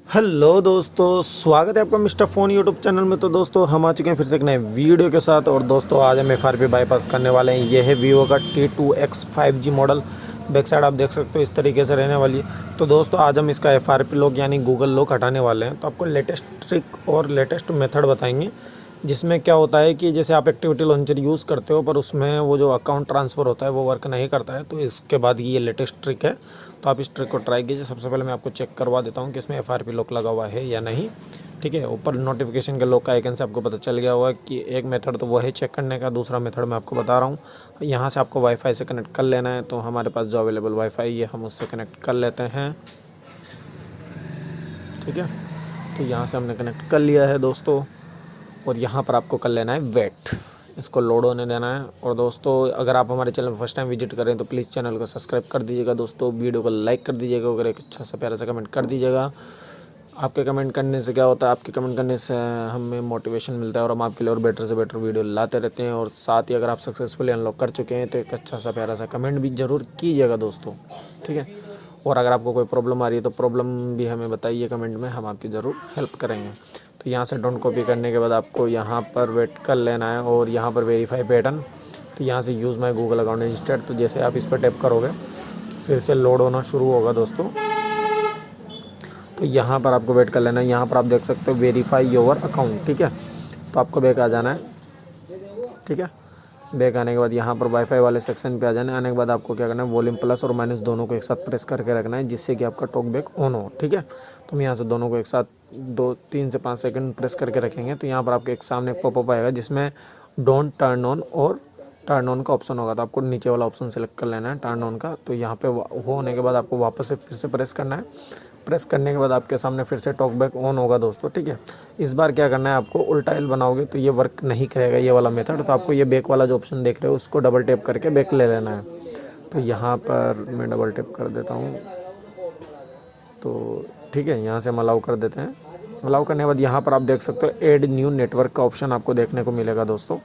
Hello दोस्तों, स्वागत है आपका मिस्टर फ़ोन यूट्यूब चैनल में। तो दोस्तों हम आ चुके हैं फिर से एक नए वीडियो के साथ। और दोस्तों आज हम FRP बाईपास करने वाले हैं। ये है वीवो का T2X 5G model. Back side आप देख सकते हो इस तरीके से रहने वाली है। तो दोस्तों आज हम इसका FRP लॉक यानी गूगल लॉक हटाने वाले हैं। तो आपको लेटेस्ट ट्रिक और लेटेस्ट मेथड बताएंगे, जिसमें क्या होता है कि जैसे आप एक्टिविटी लॉन्चर यूज़ करते हो पर उसमें वो जो अकाउंट ट्रांसफ़र होता है वो वर्क नहीं करता है। तो इसके बाद ये लेटेस्ट ट्रिक है, तो आप इस ट्रिक को ट्राई कीजिए। सबसे पहले मैं आपको चेक करवा देता हूँ कि इसमें FRP लॉक लगा हुआ है या नहीं। ठीक है, ऊपर नोटिफिकेशन के लॉक का आइकन से आपको पता चल गया होगा कि एक मेथड तो वो है चेक करने का, दूसरा मेथड मैं आपको बता रहा हूँ। यहाँ से आपको वाईफाई से कनेक्ट कर लेना है। तो हमारे पास जो अवेलेबल वाईफाई है हम उससे कनेक्ट कर लेते हैं। ठीक है, तो यहाँ से हमने कनेक्ट कर लिया है दोस्तों। और यहाँ पर आपको कर लेना है वेट, इसको लोड होने देना है। और दोस्तों अगर आप हमारे चैनल पर फर्स्ट टाइम विजिट करें तो प्लीज़ चैनल को सब्सक्राइब कर दीजिएगा दोस्तों, वीडियो को लाइक कर दीजिएगा और एक अच्छा सा प्यारा सा कमेंट कर दीजिएगा। आपके कमेंट करने से क्या होता है, आपके कमेंट करने से हमें मोटिवेशन मिलता है और हम आपके लिए और बेटर से बेटर वीडियो लाते रहते हैं। और साथ ही अगर आप सक्सेसफुली अनलॉक कर चुके हैं तो एक अच्छा सा प्यारा सा कमेंट भी ज़रूर कीजिएगा दोस्तों। ठीक है, और अगर आपको कोई प्रॉब्लम आ रही है तो प्रॉब्लम भी हमें बताइए कमेंट में, हम आपकी ज़रूर हेल्प करेंगे। तो यहाँ से डोंट कॉपी करने के बाद आपको यहाँ पर वेट कर लेना है और यहाँ पर वेरीफाई पैटर्न। तो यहाँ से use my Google account instead, तो जैसे आप इस पर टैप करोगे फिर से लोड होना शुरू होगा दोस्तों। तो यहाँ पर आपको वेट कर लेना है। यहाँ पर आप देख सकते हो वेरीफाई योर अकाउंट। ठीक है, तो आपको बैक आ जाना है। ठीक है, बैक आने के बाद यहाँ पर वाईफाई वाले सेक्शन पे आ जाना है। आने के बाद आपको क्या करना है, वॉल्यूम प्लस और माइनस दोनों को एक साथ प्रेस करके रखना है, जिससे कि आपका टॉक बैक ऑन हो। ठीक है, तो हम यहाँ से दोनों को एक साथ 3 से 5 सेकंड प्रेस करके रखेंगे। तो यहाँ पर आपके एक सामने पॉपअप आएगा जिसमें डोंट टर्न ऑन और टर्न ऑन का ऑप्शन होगा। तो आपको नीचे वाला ऑप्शन सेलेक्ट कर लेना है टर्न ऑन का। तो यहाँ पे होने के बाद आपको वापस से फिर से प्रेस करना है। प्रेस करने के बाद आपके सामने फिर से टॉक बैक ऑन होगा दोस्तों। ठीक है, इस बार क्या करना है, आपको उल्टा एल बनाओगे तो ये वर्क नहीं करेगा ये वाला मेथड। तो आपको ये बैक वाला जो ऑप्शन देख रहे हो उसको डबल टैप करके बैक ले लेना है। तो यहाँ पर मैं डबल टैप कर देता हूँ। तो ठीक है, यहाँ से हम अलाउ कर देते हैं। अलाउ करने के बाद यहाँ पर आप देख सकते हो ऐड न्यू नेटवर्क का ऑप्शन आपको देखने को मिलेगा दोस्तों।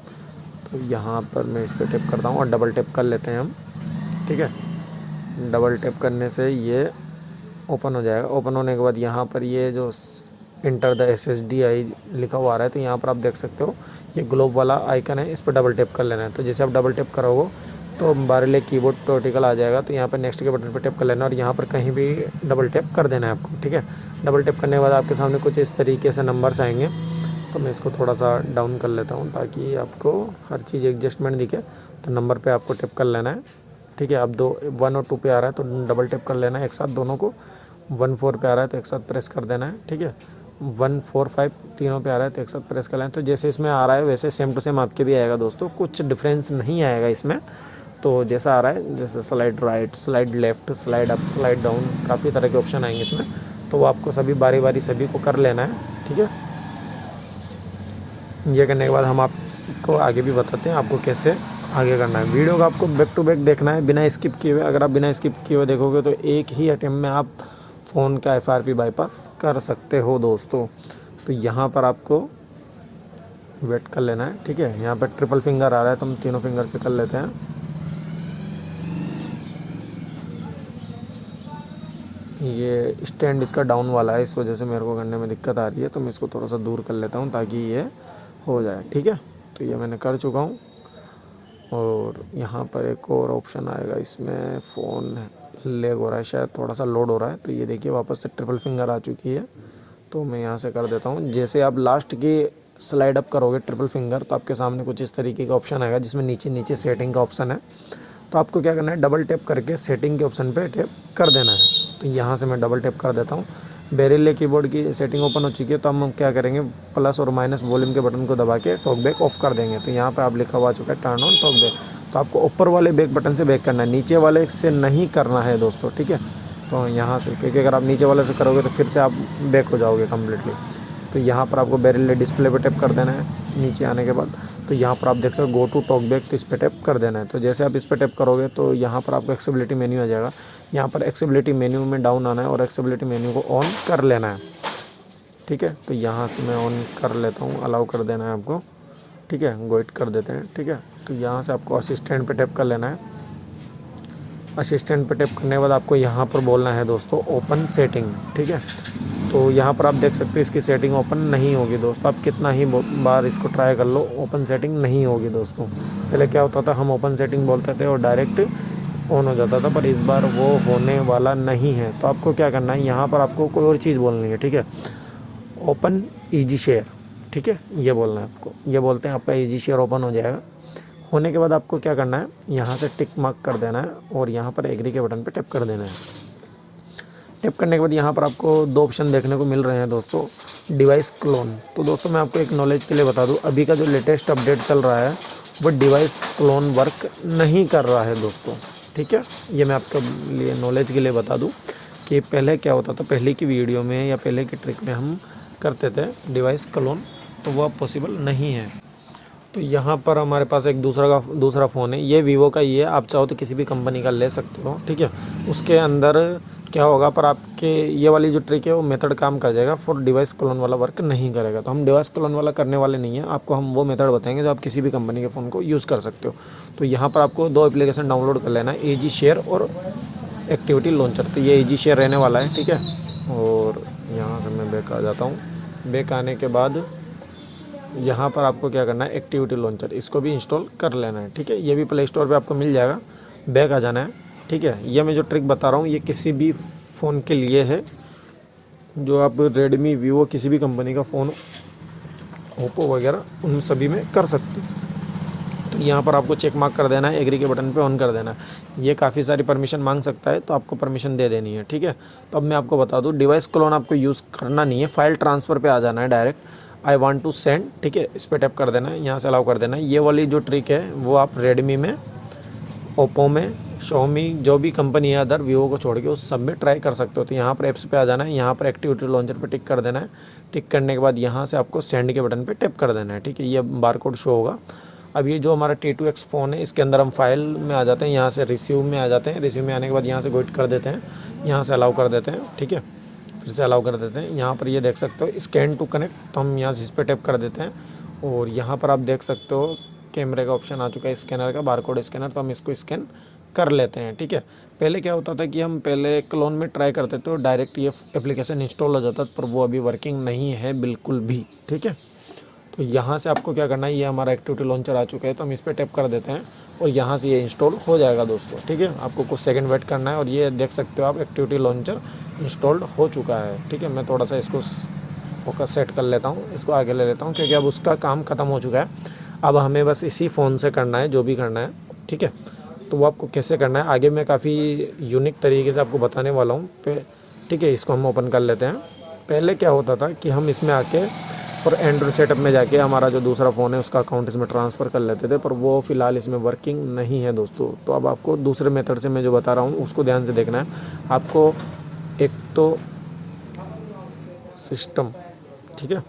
तो यहाँ पर मैं इस पर टैप करता हूँ और डबल टैप कर लेते हैं हम। ठीक है, डबल टैप करने से ये ओपन हो जाएगा। ओपन होने के बाद यहाँ पर ये जो इंटर द SSDI लिखा हुआ आ रहा है, तो यहाँ पर आप देख सकते हो ये ग्लोब वाला आइकन है, इस पर डबल टैप कर लेना है। तो जैसे आप डबल टैप करोगे तो बारले कीबोर्ड टोटिकल आ जाएगा। तो यहाँ पर नेक्स्ट के बटन पर टैप कर लेना और यहाँ पर कहीं भी डबल टैप कर देना है आपको। ठीक है, डबल टैप करने के बाद आपके सामने कुछ इस तरीके से नंबर्स आएंगे। तो मैं इसको थोड़ा सा डाउन कर लेता हूँ ताकि आपको हर चीज़ एडजस्टमेंट दिखे। तो नंबर पे आपको टैप कर लेना है। ठीक है, अब 1 और 2 पे आ रहा है तो डबल टैप कर लेना है एक साथ दोनों को। 1 4 पे आ रहा है तो एक साथ प्रेस कर देना है। ठीक है, 1 4 5 तीनों पे आ रहा है तो एक साथ प्रेस कर लेना है। तो जैसे इसमें आ रहा है वैसे सेम टू सेम आपके भी आएगा दोस्तों, कुछ डिफरेंस नहीं आएगा इसमें। तो जैसा आ रहा है, जैसे slide right, slide left, slide up, slide down, काफ़ी तरह के ऑप्शन आएंगे इसमें। तो वो आपको सभी बारी बारी सभी को कर लेना है। ठीक है, ये करने के बाद हम आपको आगे भी बताते हैं आपको कैसे आगे करना है। वीडियो को आपको बैक टू बैक देखना है बिना स्किप किए हुए। अगर आप बिना स्किप किए हुए देखोगे तो एक ही अटेम्प्ट में आप फ़ोन का FRP बाईपास कर सकते हो दोस्तों। तो यहाँ पर आपको वेट कर लेना है। ठीक है, यहाँ पर ट्रिपल फिंगर आ रहा है तो हम तीनों फिंगर से कर लेते हैं। ये स्टैंड इसका डाउन वाला है, इस वजह से मेरे को करने में दिक्कत आ रही है। तो मैं इसको थोड़ा सा दूर कर लेता हूँ ताकि ये हो जाए। ठीक है, तो ये मैंने कर चुका हूँ। और यहाँ पर एक और ऑप्शन आएगा, इसमें फ़ोन लेग हो रहा है, शायद थोड़ा सा लोड हो रहा है। तो ये देखिए वापस से ट्रिपल फिंगर आ चुकी है। तो मैं यहाँ से कर देता हूँ। जैसे आप लास्ट की स्लाइड अप करोगे ट्रिपल फिंगर तो आपके सामने कुछ इस तरीके का ऑप्शन आएगा जिसमें नीचे नीचे सेटिंग का ऑप्शन है। तो आपको क्या करना है, डबल टैप करके सेटिंग के ऑप्शन पे टैप कर देना है। तो यहाँ से मैं डबल टैप कर देता हूँ। बेरिले कीबोर्ड की सेटिंग ओपन हो चुकी है। तो हम क्या करेंगे, प्लस और माइनस वॉल्यूम के बटन को दबा के टॉक बैक ऑफ कर देंगे। तो यहाँ पे आप लिखा हुआ आ चुका है टर्न ऑन टॉक बैक। तो आपको ऊपर वाले बैक बटन से बैक करना है, नीचे वाले से नहीं करना है दोस्तों। ठीक है, तो यहाँ से, क्योंकि अगर आप नीचे वाले से करोगे तो फिर से आप बैक हो जाओगे कम्प्लीटली। तो यहाँ पर आपको बेरिले डिस्प्ले पर टैप कर देना है नीचे आने के बाद। तो यहाँ पर आप देख सकते हो गो टू टॉक बैक, तो इस पर टैप कर देना है। तो जैसे आप इस पर टैप करोगे तो यहाँ पर आपको एक्सेसिबिलिटी मेन्यू आ जाएगा। यहाँ पर एक्सेसिबिलिटी मेन्यू में डाउन आना है और एक्सेसिबिलिटी मेन्यू को ऑन कर लेना है। ठीक है, तो यहाँ से मैं ऑन कर लेता हूँ, अलाउ कर देना है आपको। ठीक है, गोइट कर देते हैं। ठीक है, तो यहाँ से आपको असिस्टेंट पे टैप कर लेना है। असिस्टेंट पे टैप करने के बाद आपको यहाँ पर बोलना है दोस्तों ओपन सेटिंग। ठीक है, तो यहाँ पर आप देख सकते हो इसकी सेटिंग ओपन नहीं होगी दोस्तों। आप कितना ही बार इसको ट्राई कर लो, ओपन सेटिंग नहीं होगी दोस्तों। पहले क्या होता था, हम ओपन सेटिंग बोलते थे और डायरेक्ट ऑन हो जाता था, पर इस बार वो होने वाला नहीं है। तो आपको क्या करना है, यहाँ पर आपको कोई और चीज़ बोलनी है, ठीक है। ओपन ईजी शेयर, ठीक है, ये बोलना है आपको। ये बोलते हैं आपका ईजी शेयर ओपन हो जाएगा। होने के बाद आपको क्या करना है, यहाँ से टिक मार्क कर देना है और यहाँ पर एग्री के बटन पे टैप कर देना है। टैप करने के बाद यहाँ पर आपको 2 ऑप्शन देखने को मिल रहे हैं दोस्तों, डिवाइस क्लोन। तो दोस्तों मैं आपको एक नॉलेज के लिए बता दूँ, अभी का जो लेटेस्ट अपडेट चल रहा है वो डिवाइस क्लोन वर्क नहीं कर रहा है दोस्तों, ठीक है। ये मैं आपके लिए नॉलेज के लिए बता दूँ कि पहले क्या होता था, पहले की वीडियो में या पहले की ट्रिक में हम करते थे डिवाइस क्लोन, तो वो अब पॉसिबल नहीं है। तो यहाँ पर हमारे पास एक दूसरा फ़ोन है, ये वीवो का ही है। आप चाहो तो किसी भी कंपनी का ले सकते हो, ठीक है। उसके अंदर क्या होगा, पर आपके ये वाली जो ट्रिक है वो मेथड काम कर जाएगा, फॉर डिवाइस क्लोन वाला वर्क नहीं करेगा। तो हम डिवाइस क्लोन वाला करने वाले नहीं है, आपको हम वो मेथड बताएंगे जो आप किसी भी कंपनी के फ़ोन को यूज़ कर सकते हो। तो यहाँ पर आपको 2 एप्लीकेशन डाउनलोड कर लेना है, ईजी शेयर और एक्टिविटी लॉन्चर। तो ये ईजी शेयर रहने वाला है, ठीक है। और यहाँ से मैं बैक आ जाता हूँ। बैक आने के बाद यहाँ पर आपको क्या करना है, एक्टिविटी लॉन्चर, इसको भी इंस्टॉल कर लेना है, ठीक है। ये भी प्ले स्टोर पे आपको मिल जाएगा। बैक आ जाना है, ठीक है। ये मैं जो ट्रिक बता रहा हूँ ये किसी भी फ़ोन के लिए है, जो आप रेडमी, वीवो, किसी भी कंपनी का फ़ोन, ओप्पो वगैरह, उन सभी में कर सकते हो। तो यहाँ पर आपको चेक मार्क कर देना है, एग्री के बटन पे ऑन कर देना है। ये काफ़ी सारी परमिशन मांग सकता है, तो आपको परमिशन दे देनी है, ठीक है। तो अब मैं आपको बता दूँ, डिवाइस क्लोन आपको यूज़ करना नहीं है, फाइल ट्रांसफ़र पे आ जाना है direct. I want to send, ठीक है, इस पर टैप कर देना है, यहाँ से अलाउ कर देना है। ये वाली जो ट्रिक है वो आप रेडमी में, ओप्पो में, शॉमी, जो भी कंपनी है अदर, वीवो को छोड़ के उस सब में ट्राई कर सकते हो। तो यहाँ पर ऐप्स पे आ जाना है, यहाँ पर एक्टिविटी लॉन्चर पे टिक कर देना है। टिक करने के बाद यहाँ से आपको सेंड के बटन पे टैप कर देना है, ठीक है। ये बारकोड शो होगा। अब ये जो हमारा T2X फ़ोन है, इसके अंदर हम फाइल में आ जाते हैं, यहाँ से रिसीव में आ जाते हैं। रिसीव में आने के बाद यहाँ से गोइट कर देते हैं, यहाँ से अलाउ कर देते हैं, ठीक है। फिर से अलाउ कर देते हैं। यहाँ पर ये देख सकते हो स्कैन टू कनेक्ट, तो हम यहाँ से इस पर टैप कर देते हैं और यहाँ पर आप देख सकते हो कैमरे का ऑप्शन आ चुका है, स्कैनर का, बारकोड स्कैनर। तो हम इसको स्कैन कर लेते हैं, ठीक है। पहले क्या होता था कि हम पहले क्लोन में ट्राई करते थे और डायरेक्ट ये एप्लीकेशन इंस्टॉल हो जाता, पर वो अभी वर्किंग नहीं है बिल्कुल भी, ठीक है। तो यहाँ से आपको क्या करना है, ये हमारा एक्टिविटी लॉन्चर आ चुका है, तो हम इस पर टैप कर देते हैं और यहाँ से ये इंस्टॉल हो जाएगा दोस्तों, ठीक है। आपको कुछ सेकंड वेट करना है और ये देख सकते हो आप, एक्टिविटी लॉन्चर इंस्टॉल्ड हो चुका है, ठीक है। मैं थोड़ा सा इसको फोकस सेट कर लेता हूँ, इसको आगे ले लेता हूँ, क्योंकि अब उसका काम ख़त्म हो चुका है। अब हमें बस इसी फ़ोन से करना है जो भी करना है, ठीक है। तो वो आपको कैसे करना है आगे मैं काफ़ी यूनिक तरीके से आपको बताने वाला हूँ, ठीक है। इसको हम ओपन कर लेते हैं। पहले क्या होता था कि हम इसमें आके और एंड्रॉयड सेटअप में जाके हमारा जो दूसरा फ़ोन है उसका अकाउंट इसमें ट्रांसफ़र कर लेते थे, पर वो फ़िलहाल इसमें वर्किंग नहीं है दोस्तों। तो अब आपको दूसरे मेथड से मैं जो बता रहा हूँ उसको ध्यान से देखना है। आपको एक तो सिस्टम, ठीक है,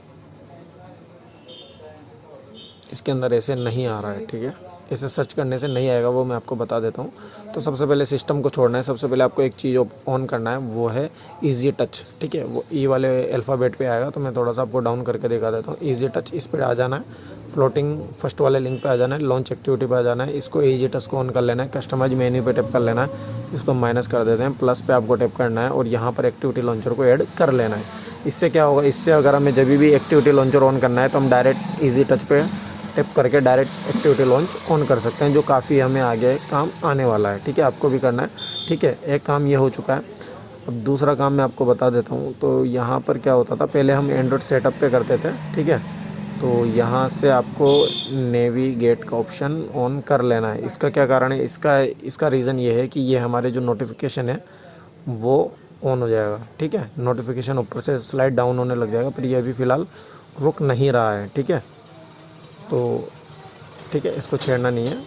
इसके अंदर ऐसे नहीं आ रहा है, ठीक है, ऐसे सर्च करने से नहीं आएगा, वो मैं आपको बता देता हूँ। तो सबसे पहले सिस्टम को छोड़ना है। सबसे पहले आपको एक चीज़ ऑन करना है, वो है ईजी टच, ठीक है। वो ई वाले अल्फ़ाबेट पे आएगा, तो मैं थोड़ा सा आपको डाउन करके दिखा देता हूँ। ईजी टच, इस पर आ जाना है। फ्लोटिंग फर्स्ट वाले लिंक पे आ जाना है, लॉन्च एक्टिविटी पे आ जाना है। इसको ईजी टच को ऑन कर लेना है। कस्टमाइज मेन्यू पे टैप कर लेना है, इसको माइनस कर देते हैं, प्लस पे आपको टैप करना है और यहाँ पर एक्टिविटी लॉन्चर को ऐड कर लेना है। इससे क्या होगा, इससे अगर हमें जब भी एक्टिविटी लॉन्चर ऑन करना है तो हम डायरेक्ट ईजी टच पे टैप करके डायरेक्ट एक्टिविटी लॉन्च ऑन कर सकते हैं, जो काफ़ी हमें आगे काम आने वाला है, ठीक है। आपको भी करना है, ठीक है। एक काम ये हो चुका है। अब दूसरा काम मैं आपको बता देता हूँ। तो यहाँ पर क्या होता था, पहले हम एंड्रॉयड सेटअप पे करते थे, ठीक है। तो यहाँ से आपको नेविगेट का ऑप्शन ऑन कर लेना है। इसका क्या कारण है, इसका रीज़न ये है कि ये हमारे जो नोटिफिकेशन है वो ऑन हो जाएगा, ठीक है। नोटिफिकेशन ऊपर से स्लाइड डाउन होने लग जाएगा, पर ये अभी फ़िलहाल रुक नहीं रहा है, ठीक है। तो ठीक है, इसको छेड़ना नहीं है,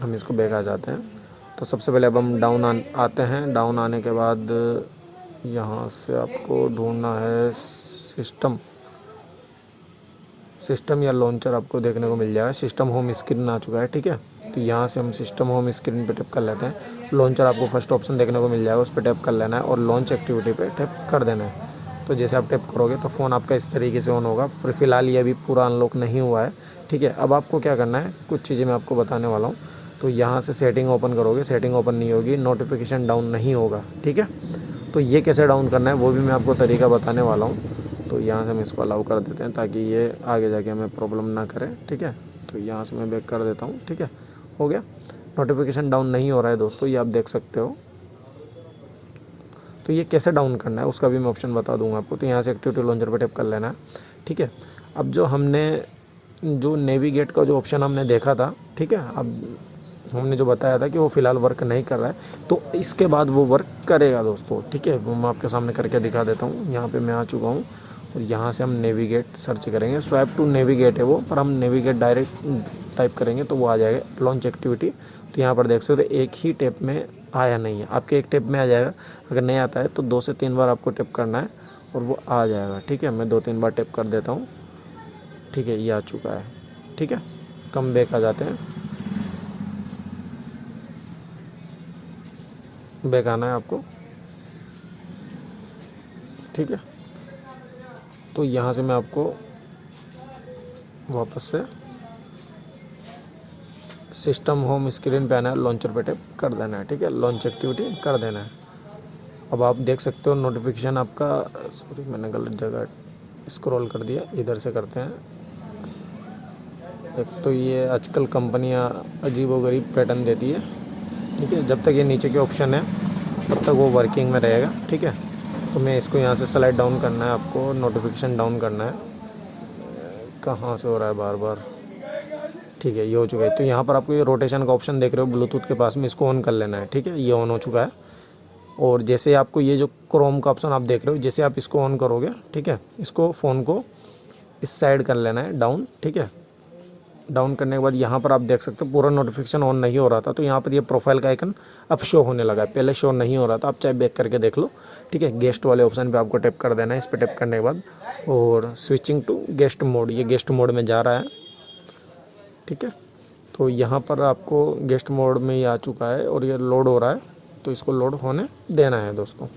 हम इसको बैक आ जाते हैं। तो सबसे पहले अब हम डाउन आते हैं। डाउन आने के बाद यहाँ से आपको ढूंढना है सिस्टम या लॉन्चर, आपको देखने को मिल जाएगा। सिस्टम होम स्क्रीन आ चुका है, ठीक है। तो यहाँ से हम सिस्टम होम स्क्रीन पे टैप कर लेते हैं। लॉन्चर आपको फर्स्ट ऑप्शन देखने को मिल जाएगा, उस पर टैप कर लेना है और लॉन्च एक्टिविटी पे टैप कर देना है। तो जैसे आप टैप करोगे तो फ़ोन आपका इस तरीके से ऑन होगा, पर फिलहाल ये अभी पूरा अनलॉक नहीं हुआ है, ठीक है। अब आपको क्या करना है, कुछ चीज़ें मैं आपको बताने वाला हूँ। तो यहाँ से सेटिंग ओपन करोगे, सेटिंग ओपन नहीं होगी, नोटिफिकेशन डाउन नहीं होगा, ठीक है। तो ये कैसे डाउन करना है वो भी मैं आपको तरीका बताने वाला हूँ। तो यहाँ से हम इसको अलाउ कर देते हैं ताकि ये आगे जाके हमें प्रॉब्लम ना करे, ठीक है। तो यहाँ से मैं बैक कर देता हूँ, ठीक है, हो गया। नोटिफिकेशन डाउन नहीं हो रहा है दोस्तों, ये आप देख सकते हो। तो ये कैसे डाउन करना है उसका भी मैं ऑप्शन बता दूंगा आपको। तो यहाँ से एक्टिविटी लॉन्चर पे टैप कर लेना है, ठीक है। अब जो नेविगेट का जो ऑप्शन हमने देखा था, ठीक है, अब हमने जो बताया था कि वो फ़िलहाल वर्क नहीं कर रहा है, तो इसके बाद वो वर्क करेगा दोस्तों, ठीक है। वो मैं आपके सामने करके दिखा देता हूँ। यहाँ पे मैं आ चुका हूँ और यहाँ से हम नेविगेट सर्च करेंगे। स्वैप टू नेविगेट है वो, पर हम नेविगेट डायरेक्ट टाइप करेंगे तो वो आ जाएगा लॉन्च एक्टिविटी। तो यहाँ पर देख सकते हो एक ही टेप में आया नहीं है, आपके एक टेप में आ जाएगा। अगर नहीं आता है तो 2 से 3 बार आपको टेप करना है और वो आ जाएगा, ठीक है। मैं 2-3 बार टेप कर देता हूँ, ठीक है, ये आ चुका है, ठीक है। तो हम बैक आ जाते हैं, बैक आना है आपको, ठीक है। तो यहाँ से मैं आपको वापस से सिस्टम होम स्क्रीन पे आना है, लॉन्चर पे टैप कर देना है, ठीक है, लॉन्च एक्टिविटी कर देना है। अब आप देख सकते हो नोटिफिकेशन आपका, सॉरी मैंने गलत जगह स्क्रॉल कर दिया, इधर से करते हैं। एक तो ये आजकल कंपनियां अजीबोगरीब पैटर्न देती है, ठीक है। जब तक ये नीचे के ऑप्शन है तब तक वो वर्किंग में रहेगा, ठीक है। तो मैं इसको यहाँ से स्लाइड डाउन करना है आपको, नोटिफिकेशन डाउन करना है। कहाँ से हो रहा है बार बार, ठीक है, ये हो चुका है। तो यहाँ पर आपको ये रोटेशन का ऑप्शन देख रहे हो ब्लूटूथ के पास में, इसको ऑन कर लेना है, ठीक है, ये ऑन हो चुका है। और जैसे आपको ये जो क्रोम का ऑप्शन आप देख रहे हो, जैसे आप इसको ऑन करोगे, ठीक है, इसको फ़ोन को इस साइड कर लेना है डाउन, ठीक है। डाउन करने के बाद यहाँ पर आप देख सकते हो पूरा नोटिफिकेशन ऑन नहीं हो रहा था, तो यहाँ पर ये प्रोफाइल का आइकन अब शो होने लगा है, पहले शो नहीं हो रहा था। आप चाहे बैक करके देख लो, ठीक है। गेस्ट वाले ऑप्शन पे आपको टैप कर देना है, इस पर टैप करने के बाद और स्विचिंग टू गेस्ट मोड, ये गेस्ट मोड में जा रहा है, ठीक है। तो यहाँ पर आपको गेस्ट मोड में ही आ चुका है और ये लोड हो रहा है, तो इसको लोड होने देना है दोस्तों।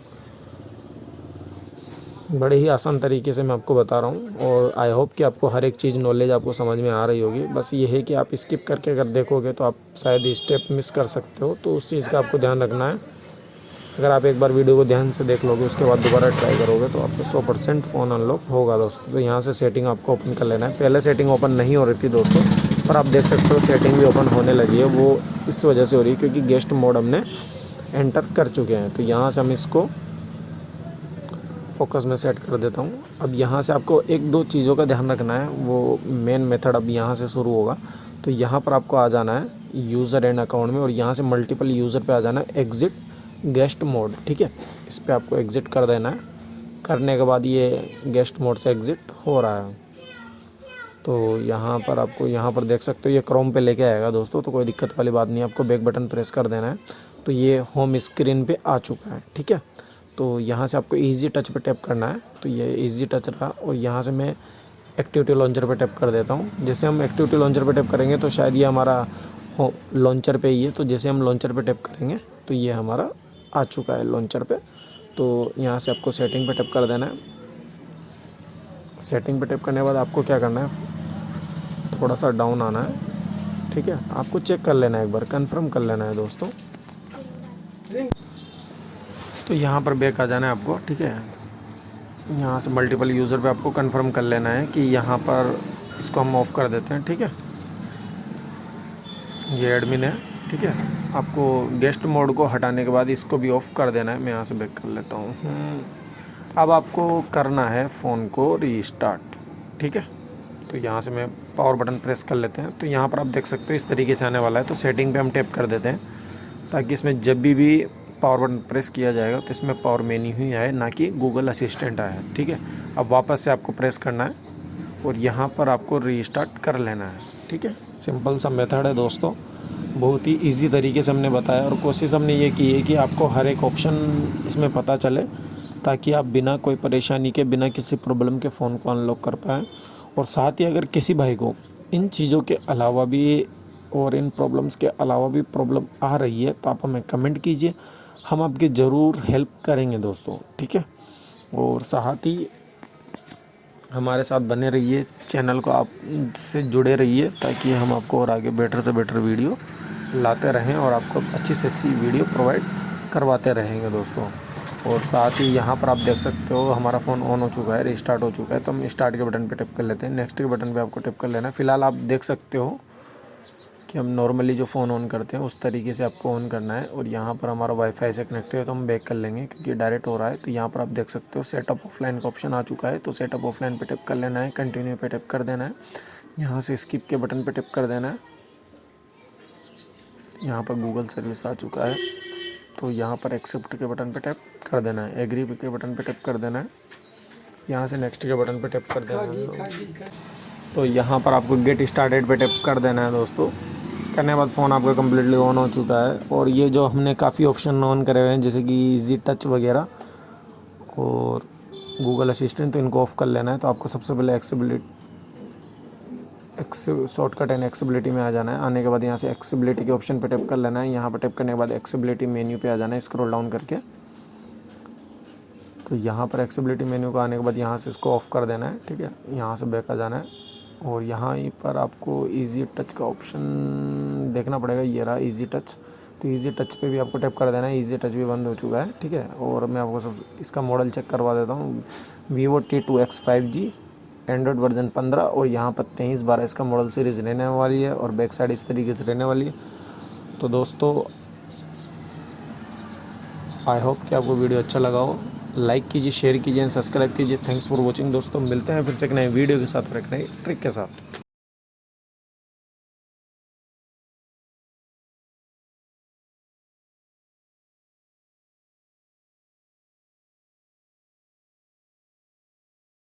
बड़े ही आसान तरीके से मैं आपको बता रहा हूँ और आई होप कि आपको हर एक चीज़ नॉलेज आपको समझ में आ रही होगी। बस ये है कि आप स्किप करके अगर देखोगे तो आप शायद स्टेप मिस कर सकते हो, तो उस चीज़ का आपको ध्यान रखना है। अगर आप एक बार वीडियो को ध्यान से देख लोगे उसके बाद दोबारा ट्राई करोगे तो आपको 100% फ़ोन अनलॉक होगा दोस्तों। तो यहाँ से सेटिंग आपको ओपन कर लेना है। पहले सेटिंग ओपन नहीं हो रही थी दोस्तों, पर आप देख सकते हो सेटिंग भी ओपन होने लगी है। वो इस वजह से हो रही है क्योंकि गेस्ट मोड हमने एंटर कर चुके हैं। तो यहाँ से हम इसको फोकस में सेट कर देता हूँ। अब यहाँ से आपको 1-2 चीज़ों का ध्यान रखना है, वो मेन मेथड अब यहाँ से शुरू होगा। तो यहाँ पर आपको आ जाना है यूज़र एंड अकाउंट में और यहाँ से मल्टीपल यूज़र पे आ जाना है, एग्ज़िट गेस्ट मोड, ठीक है। इस पर आपको एग्ज़िट कर देना है। करने के बाद ये गेस्ट मोड से एग्ज़िट हो रहा है। तो यहाँ पर आपको यहाँ पर देख सकते हो ये क्रोम पे लेके आएगा दोस्तों, तो कोई दिक्कत वाली बात नहीं है। आपको बैक बटन प्रेस कर देना है, तो ये होम स्क्रीन पे आ चुका है, ठीक है। तो यहाँ से आपको इजी टच पे टैप करना है, तो ये इजी टच रहा और यहाँ से मैं एक्टिविटी लॉन्चर पे टैप कर देता हूँ। जैसे हम एक्टिविटी लॉन्चर पे टैप करेंगे तो शायद ये हमारा लॉन्चर पे ही है, तो जैसे हम लॉन्चर पे टैप करेंगे तो ये हमारा आ चुका है लॉन्चर पे। तो यहाँ से आपको सेटिंग पे टैप कर देना है। सेटिंग पे टैप करने के बाद आपको क्या करना है, थोड़ा सा डाउन आना है, ठीक है। आपको चेक कर लेना है, एक बार कंफर्म कर लेना है दोस्तों। तो यहाँ पर बैक आ जाना है आपको, ठीक है। यहाँ से मल्टीपल यूज़र पे आपको कंफर्म कर लेना है कि यहाँ पर इसको हम ऑफ़ कर देते हैं, ठीक है। ये एडमिन है, ठीक है। आपको गेस्ट मोड को हटाने के बाद इसको भी ऑफ़ कर देना है। मैं यहाँ से बैक कर लेता हूँ। अब आपको करना है फ़ोन को रीस्टार्ट, ठीक है। तो यहाँ से मैं पावर बटन प्रेस कर लेते हैं। तो यहाँ पर आप देख सकते हो इस तरीके से आने वाला है। तो सेटिंग पे हम टैप कर देते हैं ताकि इसमें जब भी पावर बटन प्रेस किया जाएगा तो इसमें पावर मेन्यू ही आए, ना कि गूगल असिस्टेंट आए, ठीक है। अब वापस से आपको प्रेस करना है और यहाँ पर आपको रीस्टार्ट कर लेना है, ठीक है। सिंपल सा मेथड है दोस्तों, बहुत ही इजी तरीके से हमने बताया और कोशिश हमने ये की है कि आपको हर एक ऑप्शन इसमें पता चले ताकि आप बिना कोई परेशानी के, बिना किसी प्रॉब्लम के फ़ोन को अनलॉक कर पाएँ। और साथ ही अगर किसी भाई को इन चीज़ों के अलावा भी और इन प्रॉब्लम्स के अलावा भी प्रॉब्लम आ रही है तो आप हमें कमेंट कीजिए, हम आपकी ज़रूर हेल्प करेंगे दोस्तों, ठीक है। और साथ ही हमारे साथ बने रहिए, चैनल को आप से जुड़े रहिए ताकि हम आपको और आगे बेटर से बेटर वीडियो लाते रहें और आपको अच्छी से अच्छी वीडियो प्रोवाइड करवाते रहेंगे दोस्तों। और साथ ही यहाँ पर आप देख सकते हो हमारा फ़ोन ऑन हो चुका है, रिस्टार्ट हो चुका है। तो हम स्टार्ट के बटन पे टिप कर लेते हैं। नेक्स्ट के बटन पे आपको टिप कर लेना है। फ़िलहाल आप देख सकते हो कि हम नॉर्मली जो फ़ोन ऑन करते हैं उस तरीके से आपको ऑन करना है। और यहाँ पर हमारा वाईफाई से कनेक्ट है तो हम बैक कर लेंगे क्योंकि डायरेक्ट हो रहा है। तो यहाँ पर आप देख सकते हो सेटअप ऑफलाइन का ऑप्शन आ चुका है। तो सेटअप ऑफलाइन पे टिप कर लेना है, कंटिन्यू पे टिप कर देना है। यहाँ से स्किप के बटन पे टिप कर देना है। यहाँ पर गूगल सर्विस आ चुका है तो यहाँ पर एक्सेप्ट के बटन पे टैप कर देना है, एग्री के बटन पे टैप कर देना है। यहाँ से नेक्स्ट के बटन पे टैप कर देना है। तो यहाँ पर आपको गेट स्टार्टेड पे टैप कर देना है दोस्तों। करने के बाद फ़ोन आपका कम्प्लीटली ऑन हो चुका है। और ये जो हमने काफ़ी ऑप्शन ऑन करे हुए हैं जैसे कि इजी टच वगैरह और गूगल असिस्टेंट, तो इनको ऑफ़ कर लेना है। तो आपको सबसे पहले शॉर्टकट एंड एक्सेसिबिलिटी में आ जाना है। आने के बाद यहाँ से एक्सेसिबिलिटी के ऑप्शन पे टैप कर लेना है। यहाँ पर टैप करने के बाद एक्सेसिबिलिटी मेन्यू पे आ जाना है, स्क्रॉल डाउन करके। तो यहाँ पर एक्सेसिबिलिटी मेन्यू का आने के बाद यहाँ से इसको ऑफ़ कर देना है, ठीक है। यहाँ से बैक आ जाना है और यहाँ पर आपको इजी टच का ऑप्शन देखना पड़ेगा, ये रहा इजी टच। तो इजी टच पे भी आपको टैप कर देना है। इजी टच भी बंद हो चुका है, ठीक है। और मैं आपको सब इसका मॉडल चेक करवा देता हूँ। Vivo T2X 5G, Android version 15 और यहाँ पर 2312 इसका मॉडल सीरीज़ रहने वाली है और बैक साइड इस तरीके से रहने वाली है। तो दोस्तों आई होप कि आपको वीडियो अच्छा लगा हो। लाइक कीजिए, शेयर कीजिए एंड सब्सक्राइब कीजिए। थैंक्स फॉर वॉचिंग दोस्तों। मिलते हैं फिर से एक नए वीडियो के साथ और एक नई ट्रिक के साथ।